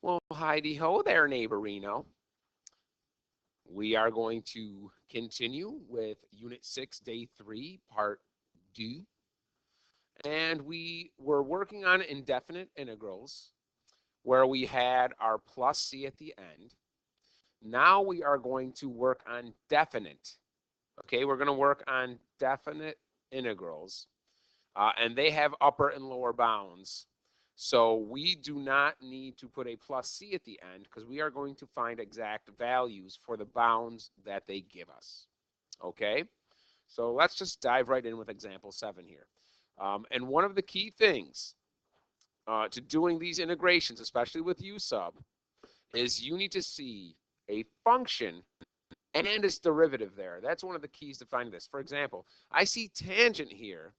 Well, heidi-ho there, neighborino. We are going to continue with Unit 6, Day 3, Part 2. And we were working on indefinite integrals, where we had our plus c at the end. Now we are going to work on definite. Okay, we're going to work on definite integrals. And they have upper and lower bounds. So we do not need to put a plus c at the end because we are going to find exact values for the bounds that they give us. Okay, so let's just dive right in with example 7 here. And one of the key things to doing these integrations, especially with u sub, is you need to see a function and its derivative there. That's one of the keys to finding this. For example, I see tangent here.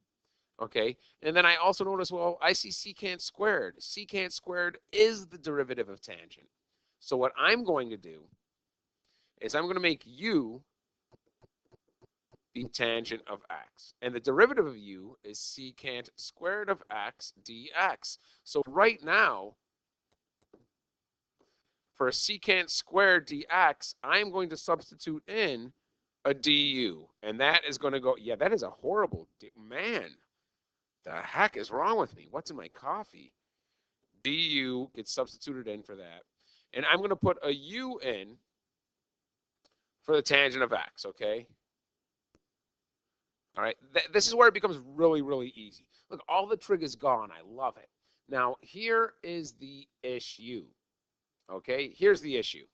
Okay, and then I also notice, well, I see secant squared. Secant squared is the derivative of tangent. So what I'm going to do is I'm going to make u be tangent of x. And the derivative of u is secant squared of x dx. So right now, for secant squared dx, I'm going to substitute in a du. And that is going to go, yeah, that is a horrible, man. The heck is wrong with me? What's in my coffee? du gets substituted in for that. And I'm going to put a u in for the tangent of x, okay? All right, this is where it becomes really, really easy. Look, all the trig is gone. I love it. Now, here is the issue, okay? Here's the issue,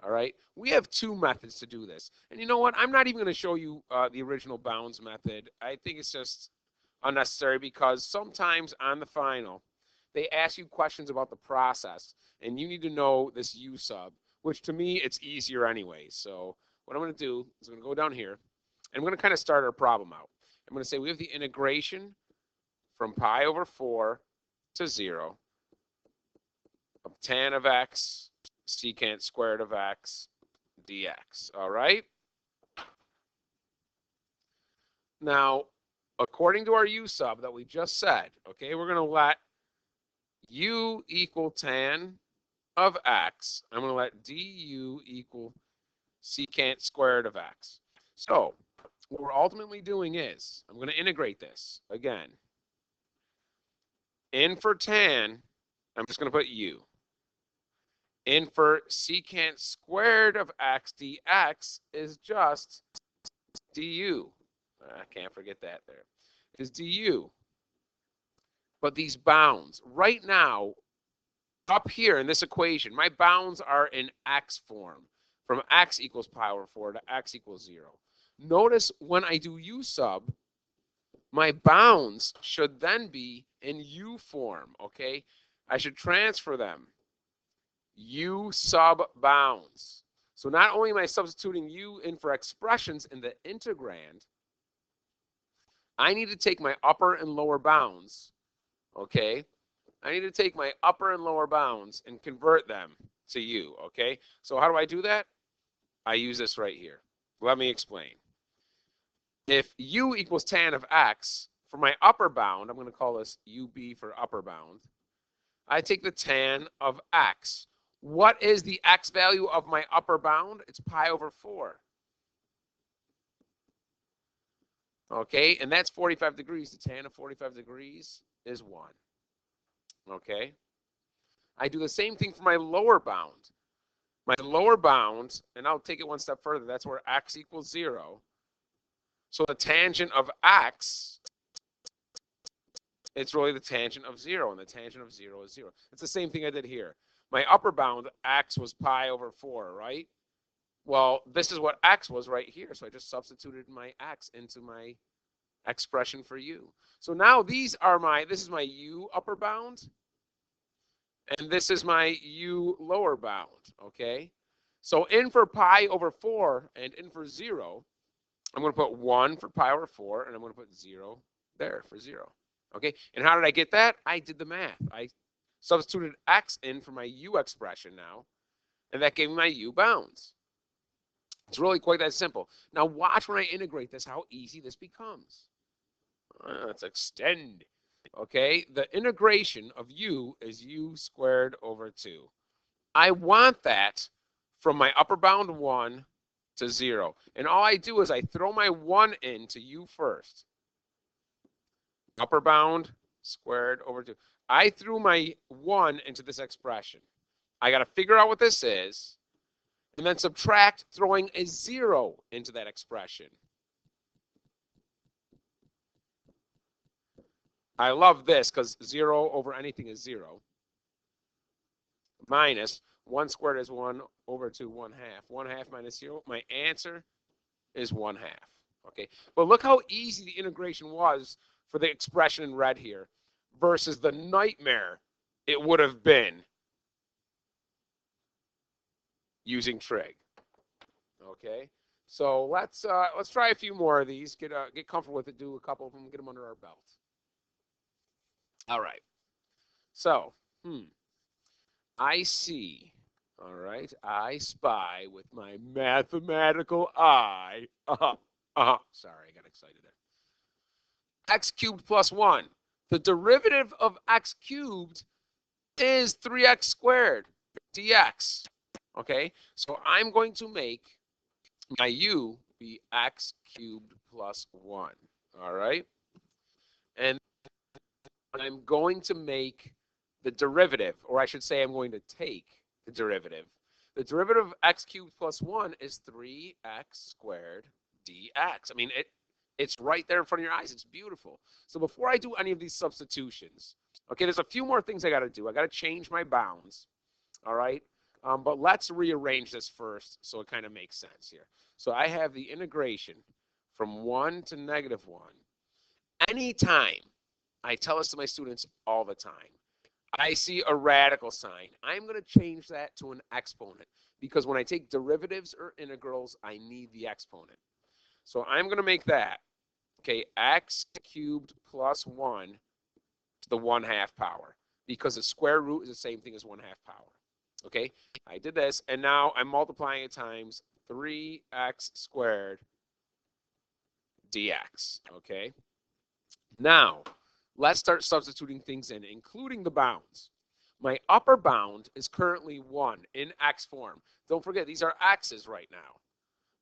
all right? We have two methods to do this. And you know what? I'm not even going to show you the original bounds method. I think it's just unnecessary because sometimes on the final, they ask you questions about the process, and you need to know this u sub, which to me, it's easier anyway. So what I'm going to do is I'm going to go down here, and I'm going to kind of start our problem out. I'm going to say we have the integration from pi over 4 to 0 of tan of x secant squared of x dx. All right? Now, according to our u sub that we just said, okay, we're going to let u equal tan of x. I'm going to let du equal secant squared of x. So what we're ultimately doing is I'm going to integrate this again. In for tan, I'm just going to put u. In for secant squared of x dx is just du. I can't forget that there. Is du. But these bounds, right now, up here in this equation, my bounds are in x form, from x equals pi over 4 to x equals 0. Notice when I do u sub, my bounds should then be in u form, okay? I should transfer them. U sub bounds. So not only am I substituting u in for expressions in the integrand, I need to take my upper and lower bounds, okay? I need to take my upper and lower bounds and convert them to u, okay? So how do I do that? I use this right here. Let me explain. If u equals tan of x, for my upper bound, I'm going to call this ub for upper bound, I take the tan of x. What is the x value of my upper bound? It's pi over 4. Okay, and that's 45 degrees. The tan of 45 degrees is 1. Okay, I do the same thing for my lower bound. My lower bound, and I'll take it one step further, that's where x equals 0. So the tangent of x, it's really the tangent of 0, and the tangent of 0 is 0. It's the same thing I did here. My upper bound, x was pi over 4, right? Well, this is what x was right here, so I just substituted my x into my expression for u. So now this is my u upper bound, and this is my u lower bound, okay? So in for pi over 4 and in for 0, I'm going to put 1 for pi over 4, and I'm going to put 0 there for 0, okay? And how did I get that? I did the math. I substituted x in for my u expression now, and that gave me my u bounds. It's really quite that simple. Now watch when I integrate this, how easy this becomes. Let's extend. Okay, the integration of u is u squared over 2. I want that from my upper bound 1 to 0. And all I do is I throw my 1 into u first. Upper bound squared over 2. I threw my 1 into this expression. I got to figure out what this is, and then subtract throwing a 0 into that expression. I love this because 0 over anything is 0. Minus 1 squared is 1 over 2, 1/2. 1/2 minus 0. My answer is 1/2. Okay, but look how easy the integration was for the expression in red here versus the nightmare it would have been using trig. Okay, so let's try a few more of these. Get comfortable with it. Do a couple of them. Get them under our belt. All right. So, I see. All right. I spy with my mathematical eye. Sorry, I got excited there. X cubed plus 1. The derivative of x cubed is 3x squared dx. Okay, so I'm going to make my u be x cubed plus 1. All right, and I'm going to make the derivative, or I should say I'm going to take the derivative. The derivative of x cubed plus 1 is 3x squared dx. I mean, it's right there in front of your eyes. It's beautiful. So before I do any of these substitutions, okay, there's a few more things I got to do. I got to change my bounds, all right? But let's rearrange this first so it kind of makes sense here. So I have the integration from 1 to -1. Anytime, I tell this to my students all the time, I see a radical sign, I'm going to change that to an exponent because when I take derivatives or integrals, I need the exponent. So I'm going to make that, okay, x cubed plus 1 to the 1/2 power because the square root is the same thing as 1/2 power. Okay, I did this, and now I'm multiplying it times 3x squared dx. Okay, now let's start substituting things in, including the bounds. My upper bound is currently 1 in x form. Don't forget, these are x's right now.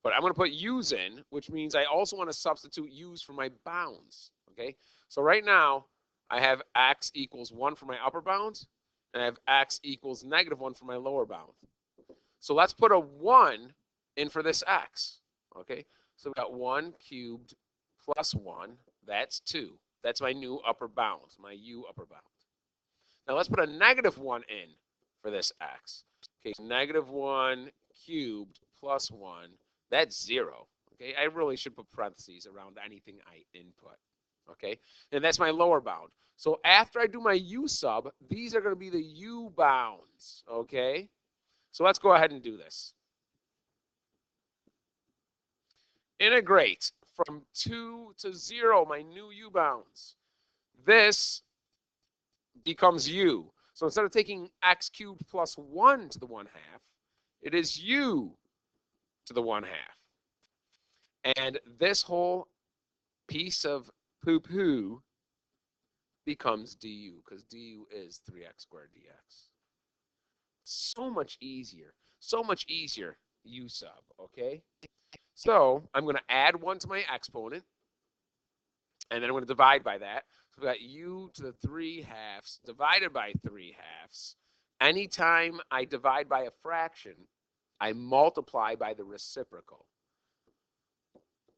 But I'm going to put u's in, which means I also want to substitute u's for my bounds. Okay, so right now I have x equals 1 for my upper bound, and I have x equals -1 for my lower bound. So let's put a 1 in for this x. Okay, so we've got 1 cubed plus 1. That's 2. That's my new upper bound, my u upper bound. Now let's put a -1 in for this x. Okay, -1 cubed plus 1. That's 0. Okay, I really should put parentheses around anything I input. Okay, and that's my lower bound. So after I do my u sub, these are going to be the u bounds. Okay, so let's go ahead and do this. Integrate from 2 to 0, my new u bounds. This becomes u. So instead of taking x cubed plus 1 to the 1/2, it is u to the 1/2. And this whole piece of poo-poo becomes du, because du is 3x squared dx. So much easier, u sub, okay? So I'm going to add 1 to my exponent, and then I'm going to divide by that. So we got u to the 3/2 divided by 3/2. Anytime I divide by a fraction, I multiply by the reciprocal.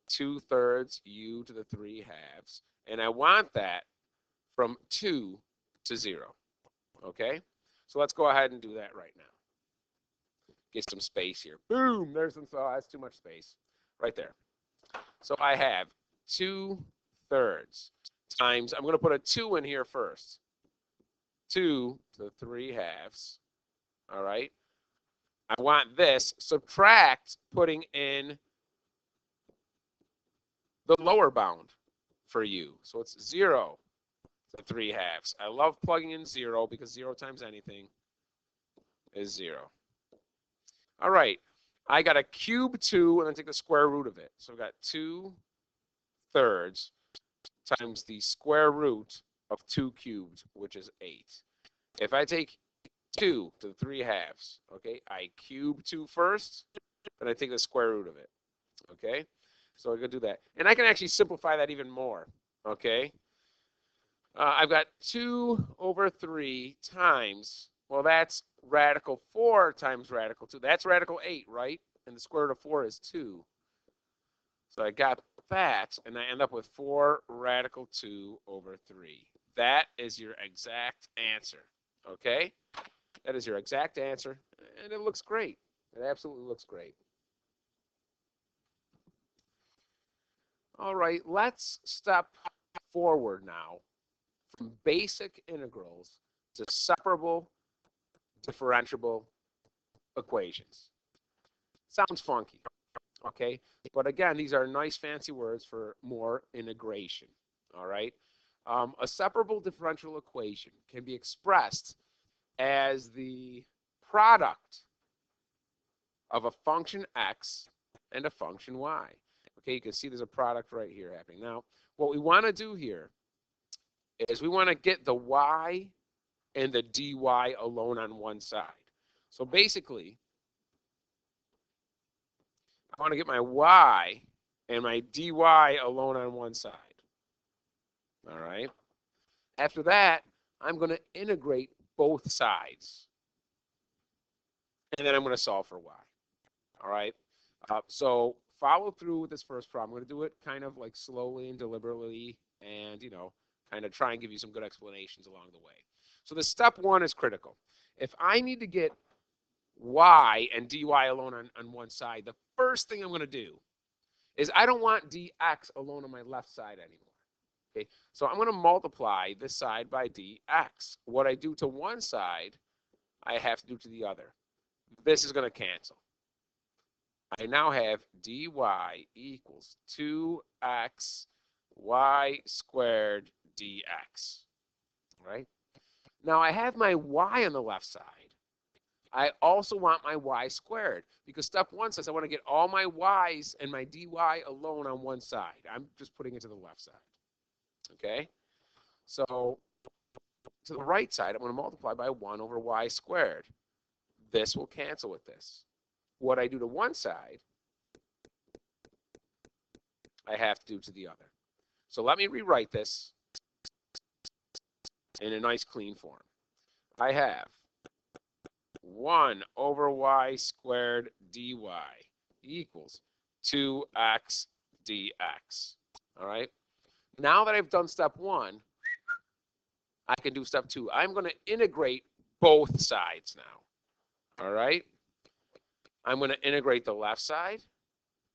2/3 u to the 3/2, and I want that from 2 to 0. Okay, so let's go ahead and do that right now. Get some space here. Boom, there's some, oh, that's too much space right there. So I have 2/3 times, I'm going to put a 2 in here first. 2 to the 3/2. All right, I want this, subtract putting in the lower bound for u. So it's 0 to 3/2. I love plugging in 0 because 0 times anything is 0. All right, I got to cube 2 and then take the square root of it. So I've got 2/3 times the square root of 2 cubed, which is 8. If I take 2 to the 3 halves. Okay, I cube 2 first, then I take the square root of it. Okay, so I can do that. And I can actually simplify that even more. Okay, I've got 2 over 3 times, well, that's radical 4 times radical 2. That's radical 8, right? And the square root of 4 is 2. So I got that, and I end up with 4 radical 2 over 3. That is your exact answer. Okay? That is your exact answer, and it looks great. It absolutely looks great. All right, let's step forward now from basic integrals to separable differentiable equations. Sounds funky, okay? But again, these are nice fancy words for more integration, all right? A separable differential equation can be expressed as the product of a function x and a function y. Okay, you can see there's a product right here happening. Now, what we want to do here is we want to get the y and the dy alone on one side. So basically, I want to get my y and my dy alone on one side. All right. After that, I'm going to integrate both sides. And then I'm going to solve for y. All right. So follow through with this first problem. I'm going to do it kind of like slowly and deliberately and, you know, kind of try and give you some good explanations along the way. So the step 1 is critical. If I need to get y and dy alone on one side, the first thing I'm going to do is I don't want dx alone on my left side anymore. Okay, so I'm going to multiply this side by dx. What I do to one side, I have to do to the other. This is going to cancel. I now have dy equals 2x y squared dx. Right? Now I have my y on the left side. I also want my y squared because step 1 says I want to get all my y's and my dy alone on one side. I'm just putting it to the left side. Okay? So to the right side, I'm going to multiply by 1 over y squared. This will cancel with this. What I do to one side, I have to do to the other. So let me rewrite this in a nice clean form. I have 1 over y squared dy equals 2x dx. All right? Now that I've done step 1, I can do step 2. I'm going to integrate both sides now. All right? I'm going to integrate the left side,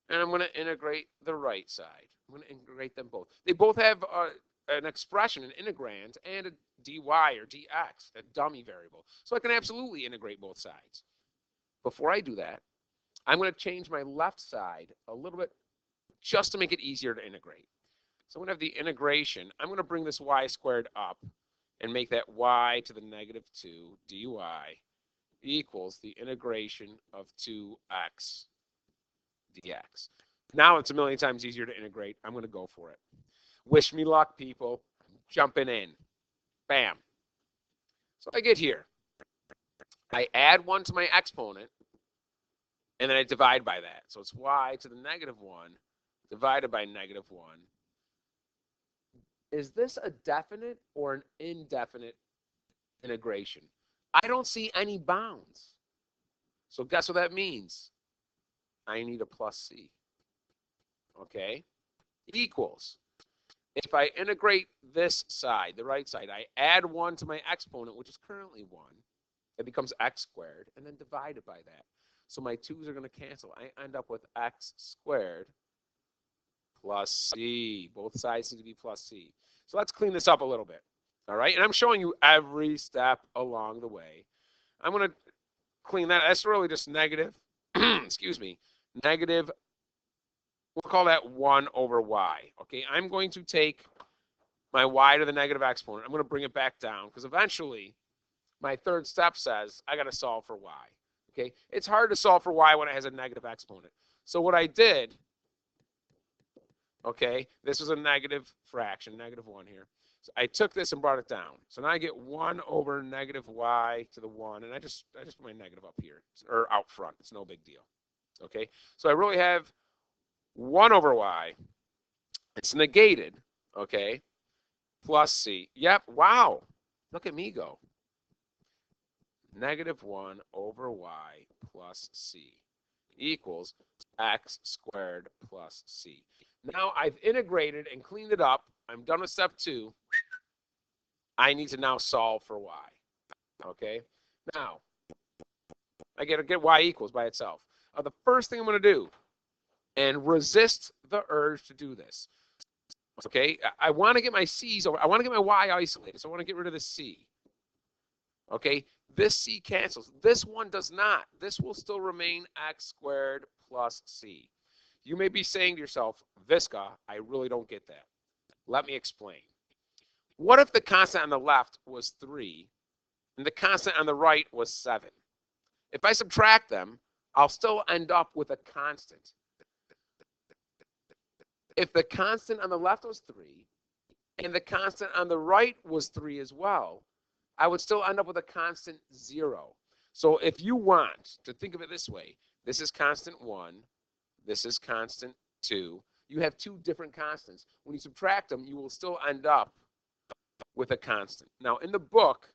and I'm going to integrate the right side. I'm going to integrate them both. They both have an expression, an integrand, and a dy or dx, a dummy variable. So I can absolutely integrate both sides. Before I do that, I'm going to change my left side a little bit just to make it easier to integrate. So I'm going to have the integration. I'm going to bring this y squared up and make that y to the negative 2 dy equals the integration of 2x dx. Now it's a million times easier to integrate. I'm going to go for it. Wish me luck, people. I'm jumping in. Bam. So I get here. I add 1 to my exponent, and then I divide by that. So it's y to the negative 1 divided by negative 1. Is this a definite or an indefinite integration? I don't see any bounds. So guess what that means? I need a plus c. Okay? Equals. If I integrate this side, the right side, I add 1 to my exponent, which is currently 1. It becomes x squared, and then divided by that. So my 2's are going to cancel. I end up with x squared plus c. Both sides need to be plus c. So let's clean this up a little bit. All right? And I'm showing you every step along the way. I'm going to clean that. That's really just negative, excuse me, negative, we'll call that 1 over y. Okay? I'm going to take my y to the negative exponent. I'm going to bring it back down because eventually my third step says I got to solve for y. Okay? It's hard to solve for y when it has a negative exponent. So what I did, okay, this was a negative fraction, negative 1 here. So I took this and brought it down. So now I get 1 over negative y to the 1, and I just put my negative up here, or out front. It's no big deal. Okay, so I really have 1 over y. It's negated, okay, plus c. Yep, wow. Look at me go. Negative 1 over y plus c equals x squared plus c. Now I've integrated and cleaned it up. I'm done with step 2. I need to now solve for y. Okay? Now, I get y equals by itself. The first thing I'm going to do, and resist the urge to do this. Okay? I want to get my c's over. I want to get my y isolated. So I want to get rid of the c. Okay? This c cancels. This one does not. This will still remain x squared plus c. You may be saying to yourself, Visca, I really don't get that. Let me explain. What if the constant on the left was 3 and the constant on the right was 7? If I subtract them, I'll still end up with a constant. If the constant on the left was 3 and the constant on the right was 3 as well, I would still end up with a constant 0. So if you want to think of it this way, this is constant 1, this is constant 2. You have 2 different constants. When you subtract them, you will still end up with a constant. Now, in the book,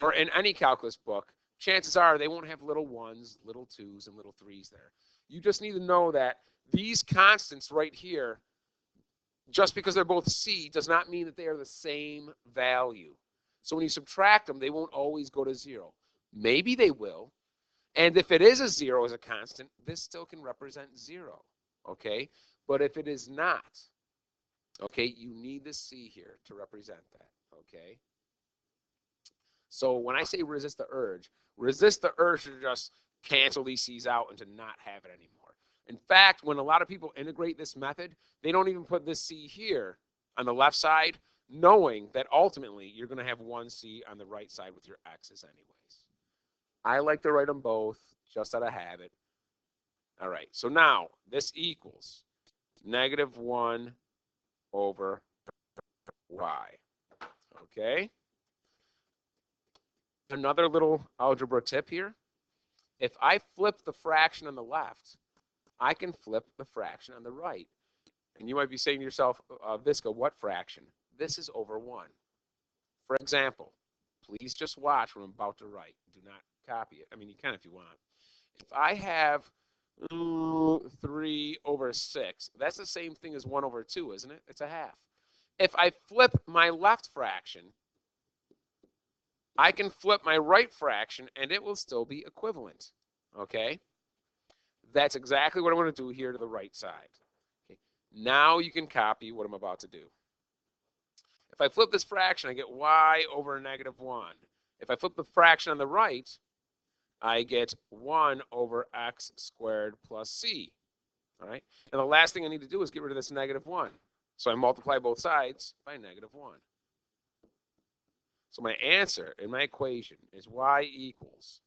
or in any calculus book, chances are they won't have little 1s, little 2s, and little 3s there. You just need to know that these constants right here, just because they're both c, does not mean that they are the same value. So when you subtract them, they won't always go to 0. Maybe they will. And if it is a 0 as a constant, this still can represent 0. Okay? But if it is not, okay, you need the c here to represent that. Okay? So when I say resist the urge to just cancel these c's out and to not have it anymore. In fact, when a lot of people integrate this method, they don't even put this c here on the left side, knowing that ultimately you're going to have 1 c on the right side with your x's anyways. I like to write them both just out of habit. All right, so now this equals negative 1 over y. Okay? Another little algebra tip here. If I flip the fraction on the left, I can flip the fraction on the right. And you might be saying to yourself, Visca, what fraction? This is over 1. For example, please just watch what I'm about to write. Do not copy it. I mean, you can if you want. If I have 3 over 6, that's the same thing as 1 over 2, isn't it? It's a half. If I flip my left fraction, I can flip my right fraction, and it will still be equivalent. Okay? That's exactly what I'm going to do here to the right side. Okay. Now you can copy what I'm about to do. If I flip this fraction, I get y over negative 1. If I flip the fraction on the right, I get 1 over x squared plus c. All right? And the last thing I need to do is get rid of this negative 1. So I multiply both sides by negative 1. So my answer in my equation is y equals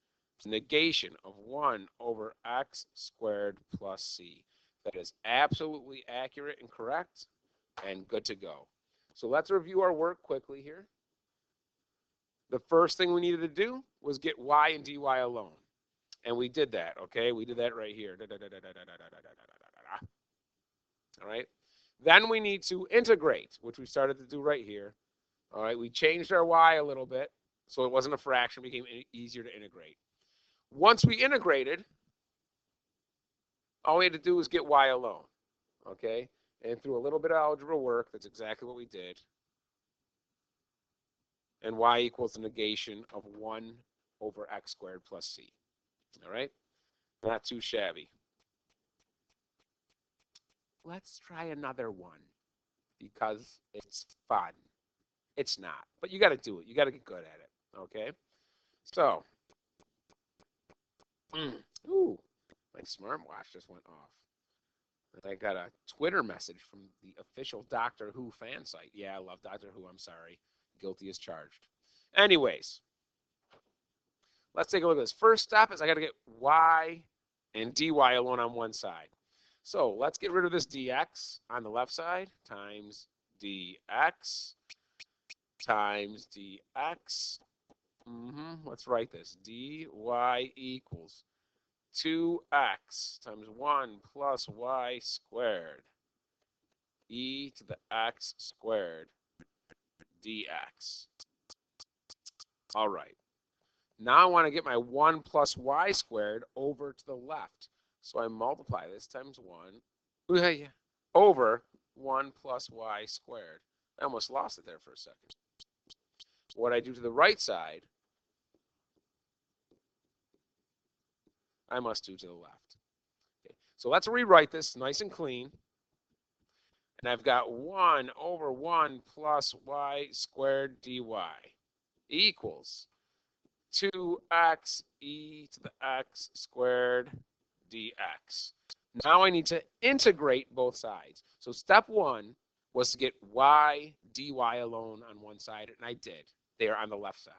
negation of 1 over x squared plus c. That is absolutely accurate and correct and good to go. So let's review our work quickly here. The first thing we needed to do was get y and dy alone. And we did that, okay? We did that right here. All right? Then we need to integrate, which we started to do right here. All right, we changed our y a little bit, so it wasn't a fraction, it became easier to integrate. Once we integrated, all we had to do was get y alone, okay? And through a little bit of algebra work, that's exactly what we did. And y equals the negation of 1 over x squared plus c. All right? Not too shabby. Let's try another one because it's fun. It's not, but you got to do it. You got to get good at it, okay? So, ooh, my smartwatch just went off. I got a Twitter message from the official Doctor Who fan site. Yeah, I love Doctor Who. I'm sorry. Guilty as charged. Anyways, let's take a look at this. First step is I got to get y and dy alone on one side. So let's get rid of this dx on the left side times dx times dx. Let's write this. dy equals 2x times 1 plus y squared e to the x squared dx. All right. Now I want to get my 1 plus y squared over to the left. So I multiply this times 1 over 1 plus y squared. I almost lost it there for a second. What I do to the right side, I must do to the left. Okay. So let's rewrite this nice and clean. And I've got 1 over 1 plus y squared dy equals 2x e to the x squared dx. Now I need to integrate both sides. So step 1 was to get y dy alone on one side, and I did there on the left side.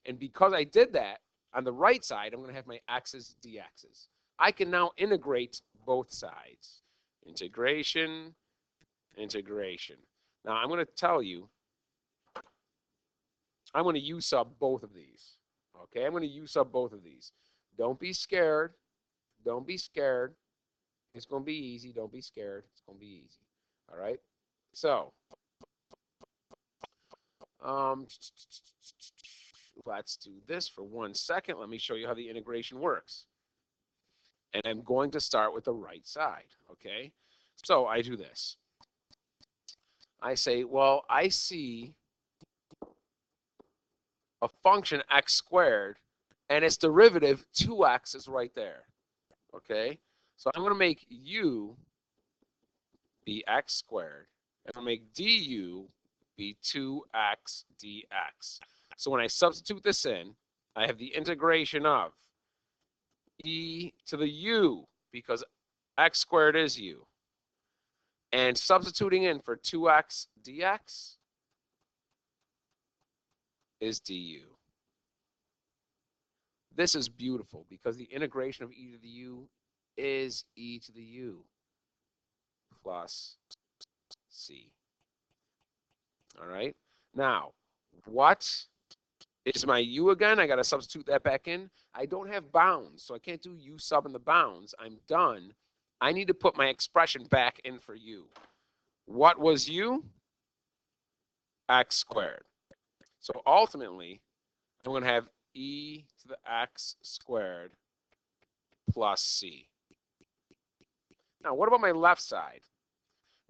And because I did that, on the right side, I'm going to have my x's dx's. I can now integrate both sides. Integration, integration. Now I'm going to tell you, I'm going to u sub both of these. Okay, I'm going to u sub both of these. Don't be scared. Don't be scared. It's going to be easy. Don't be scared. It's going to be easy. All right. So, let's do this for 1 second. Let me show you how the integration works. And I'm going to start with the right side. Okay. So I do this. I say, well, I see a function x squared, and its derivative 2x is right there. Okay, so I'm going to make u be x squared, and I'm going to make du be 2x dx. So when I substitute this in, I have the integration of e to the u, because x squared is u, and substituting in for 2x dx is du. This is beautiful because the integration of e to the u is e to the u plus c. All right. Now, what is my u again? I got to substitute that back in. I don't have bounds, so I can't do u sub in the bounds. I'm done. I need to put my expression back in for u. What was u? X squared. So ultimately, I'm going to have e to the x squared plus c. Now, what about my left side?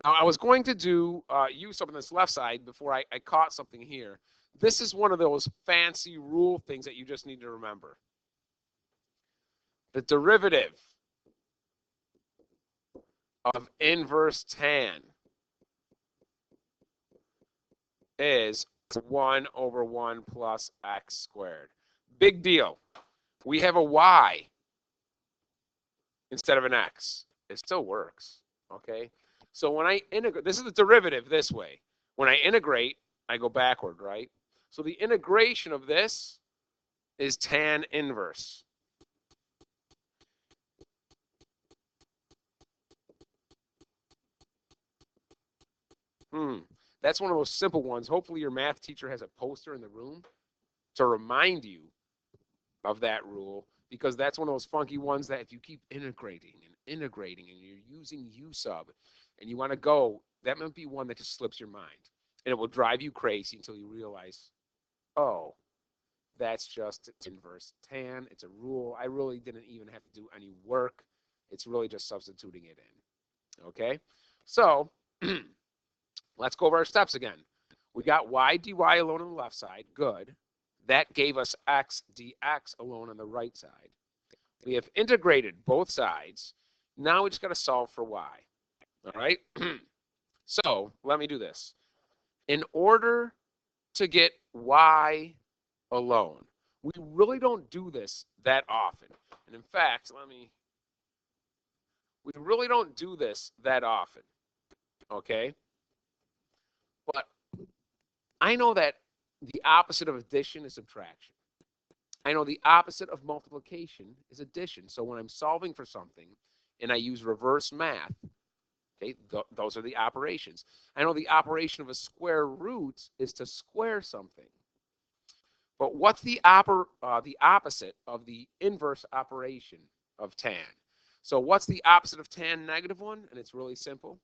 Now, I was going to do u sub on this left side before I caught something here. This is one of those fancy rule things that you just need to remember. The derivative of inverse tan is 1 over 1 plus x squared. Big deal. We have a y instead of an x. It still works, okay? So when I integrate, this is the derivative this way. When I integrate, I go backward, right? So the integration of this is tan inverse. That's one of those simple ones. Hopefully your math teacher has a poster in the room to remind you of that rule, because that's one of those funky ones that if you keep integrating and you're using u sub and you want to go, that might be one that just slips your mind. And it will drive you crazy until you realize, oh, that's just inverse tan. It's a rule. I really didn't even have to do any work. It's really just substituting it in. Okay? So, let's go over our steps again. We got y dy alone on the left side. Good. That gave us x dx alone on the right side. We have integrated both sides. Now we just got to solve for y. All right? So let me do this. In order to get y alone, we really don't do this that often. And in fact, we really don't do this that often. Okay? But I know that the opposite of addition is subtraction. I know the opposite of multiplication is addition. So when I'm solving for something and I use reverse math, Okay, those are the operations. I know the operation of a square root is to square something. But what's the opposite of the inverse operation of tan? So what's the opposite of tan? Negative 1, and it's really simple.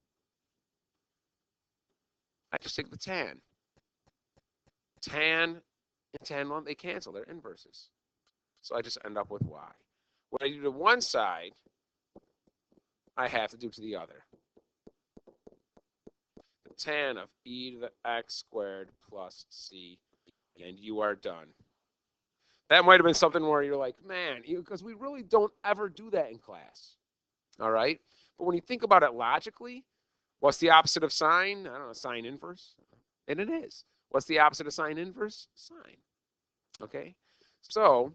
I just take the tan. Tan and tan 1, they cancel. They're inverses. So I just end up with y. What I do to one side, I have to do to the other. The tan of e to the x squared plus c, and you are done. That might have been something where you're like, man, because we really don't ever do that in class. All right? But when you think about it logically, what's the opposite of sine? I don't know, sine inverse. And it is. What's the opposite of sine inverse? Sine. Okay? So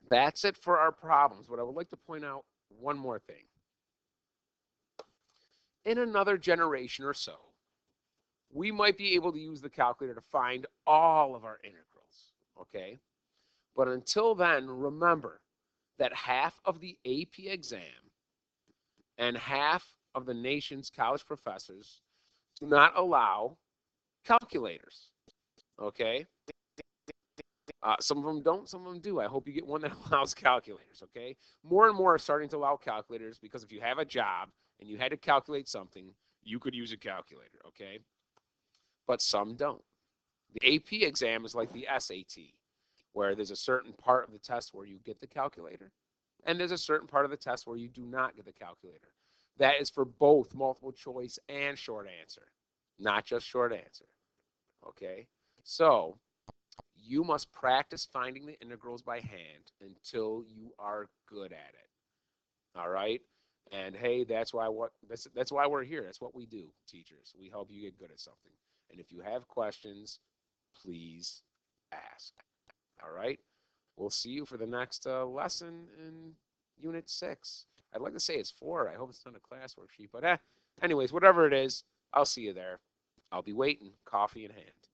that's it for our problems. But I would like to point out one more thing. In another generation or so, we might be able to use the calculator to find all of our integrals. Okay? But until then, remember that half of the AP exam and half of the nation's college professors do not allow calculators. Okay? Some of them don't, some of them do. I hope you get one that allows calculators. Okay? More and more are starting to allow calculators because if you have a job and you had to calculate something, you could use a calculator. Okay? But some don't. The AP exam is like the SAT, where there's a certain part of the test where you get the calculator, and there's a certain part of the test where you do not get the calculator. That is for both multiple choice and short answer, not just short answer. Okay? So you must practice finding the integrals by hand until you are good at it. All right? And hey, that's why we're here. That's what we do, teachers. We help you get good at something. And if you have questions, please ask. All right? We'll see you for the next lesson in Unit 6. I'd like to say it's 4. I hope it's not a class worksheet. But anyways, whatever it is, I'll see you there. I'll be waiting, coffee in hand.